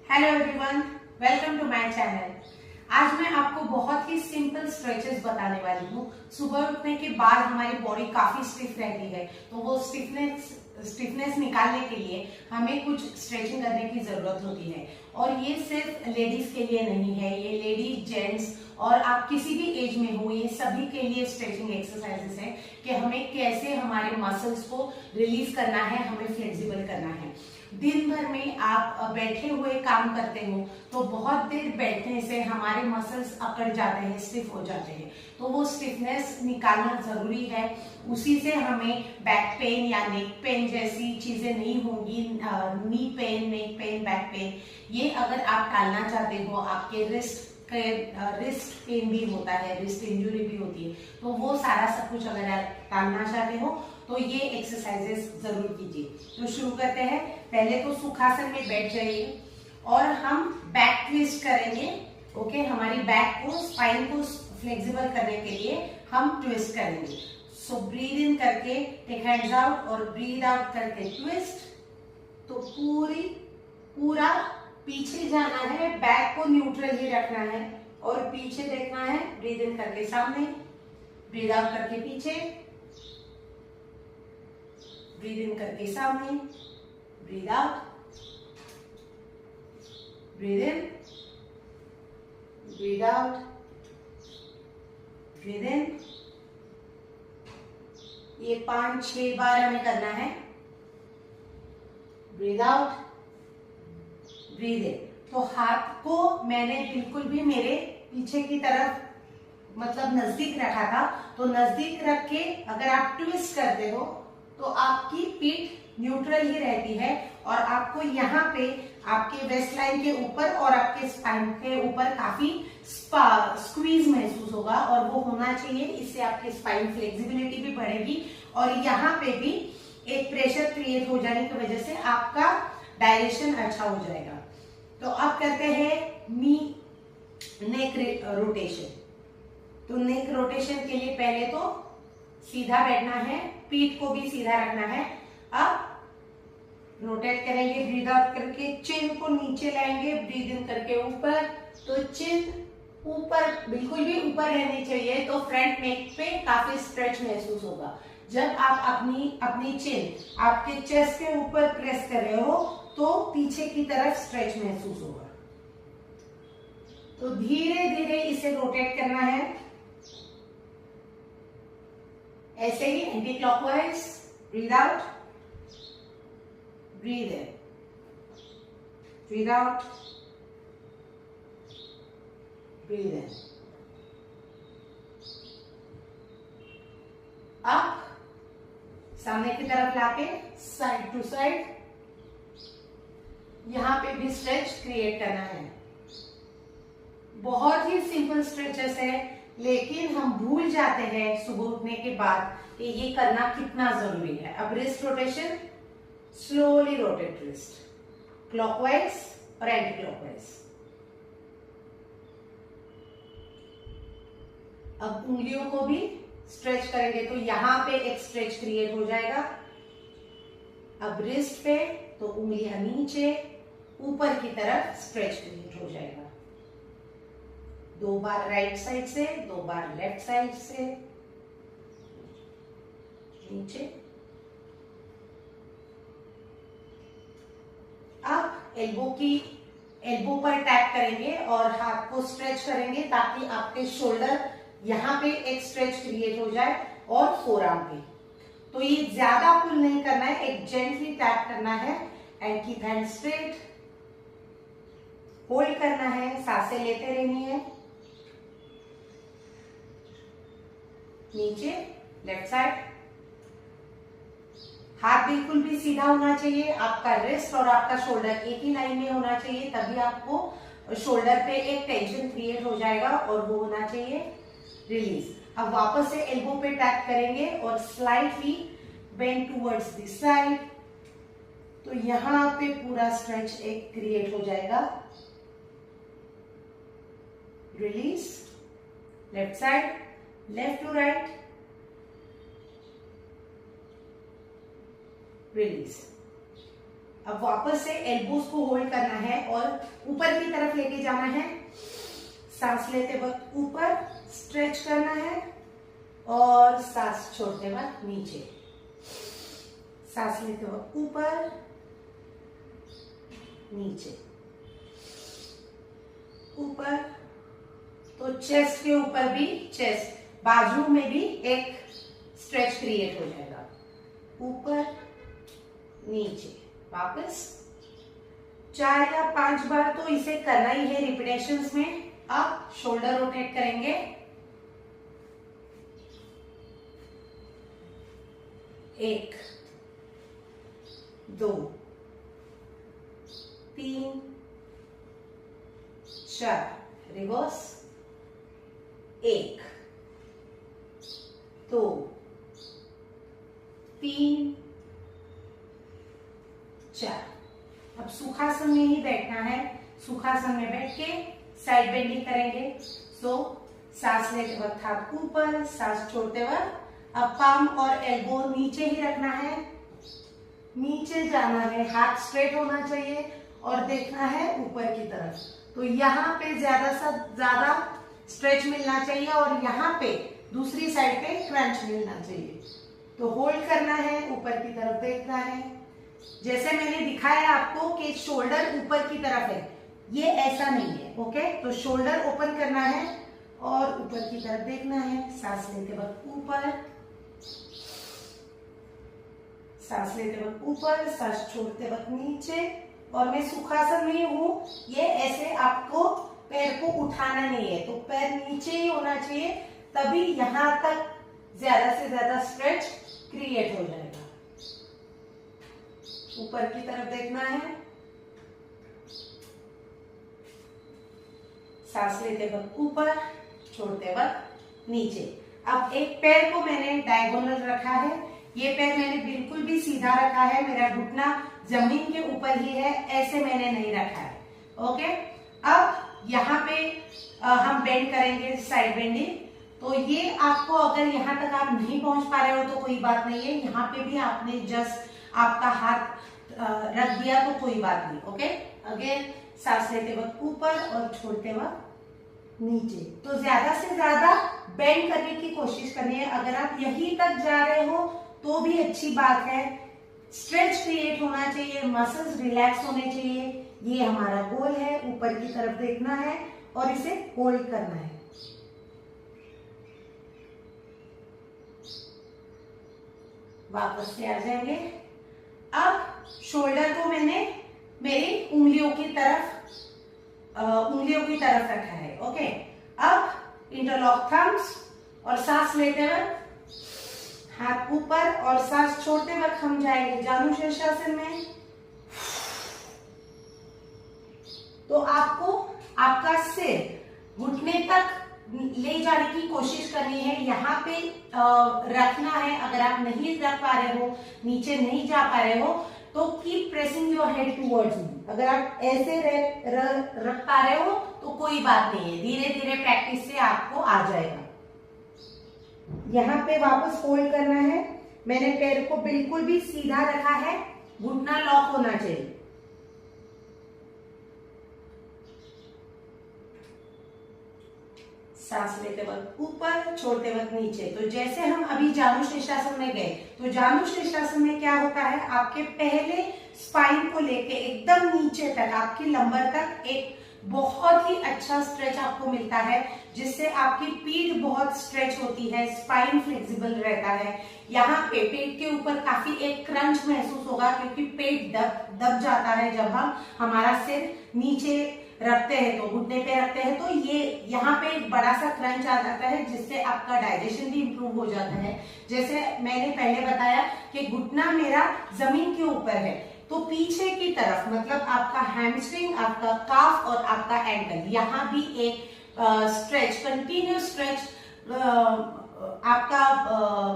Hello everyone, welcome to my channel. आज मैं आपको बहुत ही सिंपल स्ट्रेचेस बताने वाली हूँ। सुबह उठने के बाद हमारी बॉडी काफी स्टिफ रहती है, तो वो स्टिफनेस निकालने के लिए हमें कुछ स्ट्रेचिंग करने की जरूरत होती है। और ये सिर्फ लेडीज के लिए नहीं है, ये लेडीज, जेंट्स और आप किसी भी एज में हो, ये सभी के लिए स्ट्रेचिंग एक्सरसाइजेस है कि हमें कैसे हमारे मसल्स को रिलीज करना है, हमें फ्लेक्सिबल करना है। दिन भर में आप बैठे हुए काम करते हो तो बहुत देर बैठने से हमारे मसल्स अकड़ जाते हैं, स्टिफ हो जाते हैं, तो वो स्टिफनेस निकालना जरूरी है। उसी से हमें बैक पेन या नेक पेन जैसी चीजें नहीं होंगी। Knee pain, neck pain, back pain, ये अगर आप टालना चाहते हो, आपके रिस्ट पेन भी होता है, रिस्ट इंजुरी भी होती है, तो वो सारा सब कुछ अगर आप टालना चाहते हो तो ये एक्सरसाइजेस जरूर कीजिए। तो शुरू करते हैं। पहले तो सुखासन में बैठ जाइए और हम बैक ट्विस्ट करेंगे। ओके, हमारी बैक को, स्पाइन को फ्लेक्सिबल करने के लिए हम ट्विस्ट करेंगे। सो ब्रीद इन करके टेक हैंड्स आउट और ब्रीद आउट करके ट्विस्ट। तो पूरा पीछे जाना है, बैक को न्यूट्रल ही रखना है और पीछे देखना है। ब्रीद इन करके सामने, ब्रीद आउट करके पीछे, ब्रीद इन करके सामने, breathe out, breathe in, breathe out, breathe इन। ये 5-6 बार हमें करना है। ब्रीद आउट, ब्रीद इन। तो हाथ को मैंने बिल्कुल भी मेरे पीछे की तरफ, मतलब नजदीक रखा था, तो नजदीक रख के अगर आप ट्विस्ट करते हो तो आपकी पीठ न्यूट्रल ही रहती है और आपको यहाँ पे आपके वेस्ट लाइन के ऊपर और आपके स्पाइन के ऊपर काफी स्क्वीज महसूस होगा और वो होना चाहिए। इससे आपकी स्पाइन फ्लेक्सिबिलिटी भी बढ़ेगी और यहाँ पे भी एक प्रेशर क्रिएट हो जाने की वजह से आपका डायरेक्शन अच्छा हो जाएगा। तो अब करते हैं नेक रोटेशन। तो नेक रोटेशन के लिए पहले तो सीधा बैठना है, पीठ को भी सीधा रखना है। अब रोटेट करेंगे, ब्रीद आउट करके चिन को नीचे लाएंगे, ब्रीद इन करके ऊपर। तो चिन ऊपर, बिल्कुल भी ऊपर रहनी चाहिए, तो फ्रंट नेक पे काफी स्ट्रेच महसूस होगा। जब आप अपनी चिन आपके चेस्ट के ऊपर प्रेस कर रहे हो तो पीछे की तरफ स्ट्रेच महसूस होगा। तो धीरे धीरे इसे रोटेट करना है, ऐसे ही anti clockwise. Breathe out, breathe in, breathe out, breathe in. अब सामने की तरफ लाके साइड टू साइड, यहां पे भी स्ट्रेच क्रिएट करना है। बहुत ही सिंपल स्ट्रेचेस है, लेकिन हम भूल जाते हैं सुबह उठने के बाद कि ये करना कितना जरूरी है। अब wrist rotation, slowly rotate wrist, clockwise और एंटी क्लॉकवाइज। अब उंगलियों को भी स्ट्रेच करेंगे तो यहां पे एक स्ट्रेच क्रिएट हो जाएगा। अब रिस्ट पे तो उंगलियां नीचे, ऊपर की तरफ स्ट्रेच क्रिएट हो जाएगा। 2 बार राइट साइड से, 2 बार लेफ्ट साइड से, नीचे। अब एल्बो पर टैप करेंगे और हाथ को स्ट्रेच करेंगे ताकि आपके शोल्डर यहां पे एक स्ट्रेच क्रिएट हो जाए और फोरआर्म पे। तो ये ज्यादा पुल नहीं करना है, एक जेंटली टैप करना है and keep hand straight. Hold करना है, सांसें लेते रहनी है। नीचे, लेफ्ट साइड। हाथ बिल्कुल भी सीधा होना चाहिए, आपका रिस्ट और आपका शोल्डर एक ही लाइन में होना चाहिए, तभी आपको शोल्डर पे एक टेंशन क्रिएट हो जाएगा और वो होना चाहिए रिलीज। अब वापस से एल्बो पे टैप करेंगे और slightly bend towards this side. तो यहां पे पूरा स्ट्रेच एक क्रिएट हो जाएगा। Release, left side, left to right, release. अब वापस से एल्बोज को होल्ड करना है और ऊपर की तरफ लेके जाना है। सांस लेते वक्त ऊपर स्ट्रेच करना है और सांस छोड़ते वक्त नीचे। सांस लेते वक्त ऊपर नीचे ऊपर। तो चेस्ट के ऊपर भी, चेस्ट बाजू में भी एक स्ट्रेच क्रिएट हो जाएगा। ऊपर नीचे वापस 4 या 5 बार तो इसे करना ही है रिपीटेशंस में। अब शोल्डर रोटेट करेंगे। एक, 2, 3, 4, रिवर्स। 1, 2, 3, 4। अब सुखासन में ही बैठना है। सुखासन में बैठ के साइड बेंडिंग करेंगे। सांस लेते वक्त हाथ ऊपर, सांस छोड़ते वक्त अब पाम और एल्बो नीचे ही रखना है। नीचे जाना है, हाथ स्ट्रेट होना चाहिए और देखना है ऊपर की तरफ। तो यहाँ पे ज्यादा स्ट्रेच मिलना चाहिए और यहाँ पे दूसरी साइड पे क्रंच मिलना चाहिए। तो होल्ड करना है, ऊपर की तरफ देखना है। जैसे मैंने दिखाया आपको कि शोल्डर ऊपर की तरफ है, ये ऐसा नहीं है। ओके, तो शोल्डर ओपन करना है और ऊपर की तरफ देखना है। सांस लेते वक्त ऊपर, सांस लेते वक्त ऊपर, सांस छोड़ते वक्त नीचे। और मैं सुखासन में हूं, ये ऐसे आपको पैर को उठाना नहीं है, तो पैर नीचे ही होना चाहिए, तभी यहां तक ज्यादा से ज्यादा स्ट्रेच क्रिएट हो जाएगा। ऊपर की तरफ देखना है। सांस लेते वक्त ऊपर, छोड़ते वक्त नीचे। अब एक पैर को मैंने डायगोनल रखा है, ये पैर मैंने बिल्कुल भी सीधा रखा है, मेरा घुटना जमीन के ऊपर ही है, ऐसे मैंने नहीं रखा है। ओके, अब यहाँ पे हम बेंड करेंगे, साइड बेंडिंग। तो ये आपको अगर यहाँ तक आप नहीं पहुंच पा रहे हो तो कोई बात नहीं है, यहाँ पे भी आपने जस्ट आपका हाथ रख दिया तो कोई बात नहीं। ओके, अगेन सांस लेते वक्त ऊपर और छोड़ते वक्त नीचे। तो ज्यादा से ज्यादा बेंड करने की कोशिश करनी है। अगर आप यहीं तक जा रहे हो तो भी अच्छी बात है। स्ट्रेच क्रिएट होना चाहिए, मसल्स रिलैक्स होने चाहिए, ये हमारा गोल है। ऊपर की तरफ देखना है और इसे होल्ड करना है। वापस से आ जाएंगे। अब शोल्डर को मैंने मेरी उंगलियों की तरफ रखा है। ओके, अब इंटरलॉक थम्स और सांस लेते वक्त हाथ ऊपर और सांस छोड़ते वक्त हम जाएंगे जानु शीर्षासन में। तो आपको आपका सिर घुटने तक ले जाने की कोशिश करनी है, यहाँ पे रखना है। अगर आप नहीं रख पा रहे हो, नीचे नहीं जा पा रहे हो, तो keep pressing your head towards me. अगर आप ऐसे रख पा रहे हो तो कोई बात नहीं है, धीरे धीरे प्रैक्टिस से आपको आ जाएगा। यहाँ पे वापस होल्ड करना है। मैंने पैर को बिल्कुल भी सीधा रखा है, घुटना लॉक होना चाहिए। सांस लेते वक्त ऊपर, छोड़ते वक्त नीचे। तो जैसे हम अभी जानु शीर्षासन में गए, तो जानु शीर्षासन में क्या होता है, आपके पहले स्पाइन को लेके एकदम नीचे तक, आपकी लंबर तक एक बहुत ही अच्छा स्ट्रेच आपको मिलता है, जिससे आपकी पीठ बहुत स्ट्रेच होती है, स्पाइन फ्लेक्सिबल रहता है। यहाँ पे पेट के ऊपर काफी एक क्रंच महसूस होगा, क्योंकि पेट दब जाता है जब हम हमारा सिर नीचे रखते हैं, तो घुटने पे रखते हैं, तो ये यहाँ पे एक बड़ा सा क्रंच आ जाता है, जिससे आपका डाइजेशन भी इंप्रूव हो जाता है। जैसे मैंने पहले बताया कि घुटना मेरा जमीन के ऊपर है, तो पीछे की तरफ मतलब आपका हैमस्ट्रिंग, आपका काफ और आपका एंकल, यहाँ भी एक स्ट्रेच, कंटिन्यूस स्ट्रेच आपका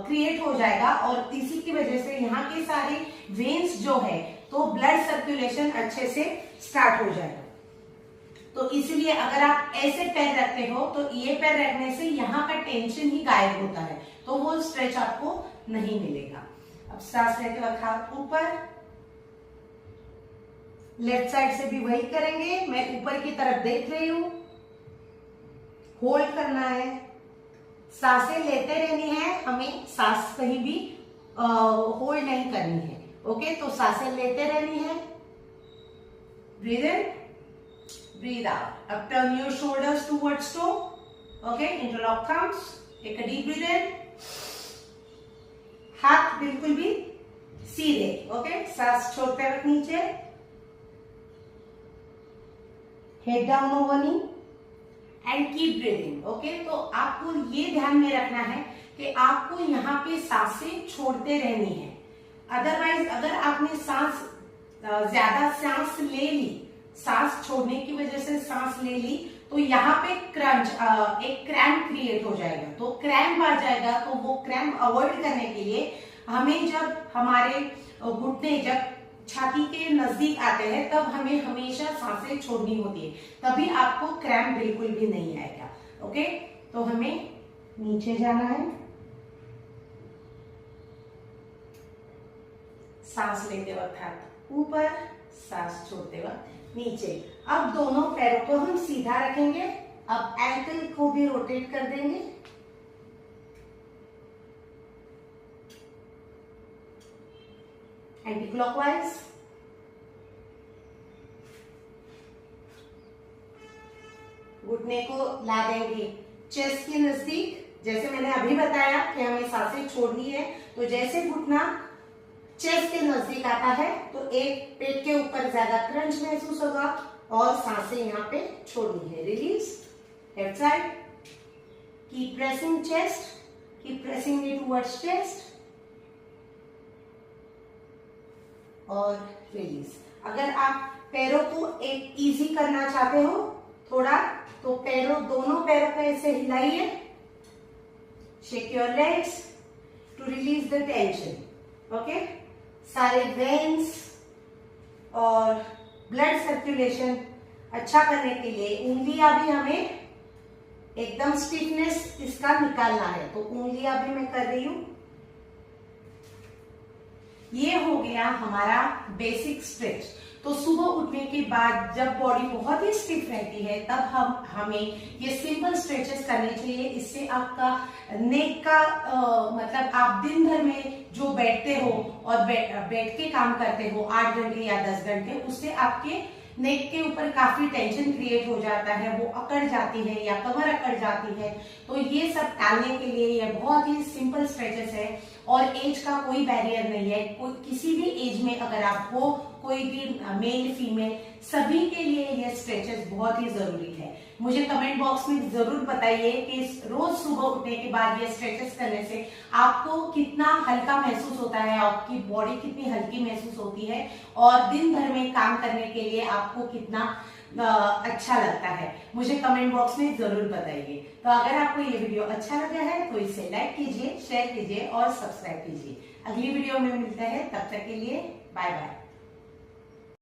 क्रिएट हो जाएगा। और इसी की वजह से यहाँ के सारे वेन्स जो है, तो ब्लड सर्कुलेशन अच्छे से स्टार्ट हो जाएगा। तो इसलिए अगर आप ऐसे पैर रखते हो, तो ये पैर रखने से यहाँ का टेंशन ही गायब होता है, तो वो स्ट्रेच आपको नहीं मिलेगा। अब सांस लेते वक्त हाथ ऊपर, लेफ्ट साइड से भी वही करेंगे। मैं ऊपर की तरफ देख रही हूं, होल्ड करना है, सांसें लेते रहनी है, हमें सांस कहीं भी होल्ड नहीं करनी है। ओके, तो सांसें लेते रहनी है। Breathe in, breathe out. अब turn your shoulders towards toe. Okay, interlock thumbs, take a deep breath in, हाथ बिल्कुल भी सीधे। ओके, सांस छोड़ते वक्त नीचे, head down over knee and keep breathing. Okay, तो आपको ये ध्यान में रखना है कि आपको यहाँ पे सांसें छोड़ते रहनी है। अदरवाइज अगर आपने सांस ज्यादा सांस ले ली, सांस छोड़ने की वजह से सांस ले ली, तो यहाँ पे एक क्रैम्प क्रिएट हो जाएगा। तो क्रैम्प आ जाएगा, तो वो क्रैम्प अवॉइड करने के लिए हमें जब हमारे घुटने जब छाती के नजदीक आते हैं तब हमें हमेशा सांसें छोड़नी होती है, तभी आपको क्रैम्प बिल्कुल भी नहीं आएगा। ओके, तो हमें नीचे जाना है, सांस लेते वक्त हाथ ऊपर, सांस छोड़ते वक्त नीचे। अब दोनों पैरों को हम सीधा रखेंगे। अब एंकल को भी रोटेट कर देंगे, एंटी क्लॉकवाइज। घुटने को ला देंगे चेस्ट के नजदीक। जैसे मैंने अभी बताया कि हमें सांसें छोड़नी है, तो जैसे घुटना चेस्ट के नजदीक आता है तो एक पेट के ऊपर ज्यादा क्रंच महसूस होगा और सांसें यहाँ पे छोड़नी है। Release, left side, keep pressing chest, keep pressing it towards chest और रिलीज। अगर आप पैरों को एक इजी करना चाहते हो थोड़ा, तो दोनों पैरों को ऐसे हिलाइए, shake your legs to release the tension. Okay, सारे वेन्स और ब्लड सर्कुलेशन अच्छा करने के लिए उंगलियां भी हमें एकदम स्टिफनेस इसका निकालना है, तो उंगलियां भी मैं कर रही हूं। ये हो गया हमारा बेसिक स्ट्रेच। तो सुबह उठने के बाद जब बॉडी बहुत ही स्टिफ रहती है तब हमें ये सिंपल स्ट्रेचेस करने चाहिए। इससे आपका नेक का मतलब आप दिन भर में जो बैठते हो और बैठ के काम करते हो 8 घंटे या 10 घंटे, उससे आपके नेक के ऊपर काफी टेंशन क्रिएट हो जाता है, वो अकड़ जाती है या कमर अकड़ जाती है। तो ये सब टालने के लिए ये बहुत ही सिंपल स्ट्रेचेस है और एज का कोई बैरियर नहीं है। कोई किसी भी एज में अगर आप हो, कोई भी मेल फीमेल, सभी के लिए ये स्ट्रेचेस बहुत ही जरूरी है। मुझे कमेंट बॉक्स में जरूर बताइए कि रोज सुबह उठने के बाद ये स्ट्रेचेस करने से आपको कितना हल्का महसूस होता है, आपकी बॉडी कितनी हल्की महसूस होती है और दिन भर में काम करने के लिए आपको कितना अच्छा लगता है। मुझे कमेंट बॉक्स में जरूर बताइए। तो अगर आपको ये वीडियो अच्छा लगा है तो इसे लाइक कीजिए, शेयर कीजिए और सब्सक्राइब कीजिए। अगली वीडियो में मिलते हैं, तब तक के लिए बाय बाय।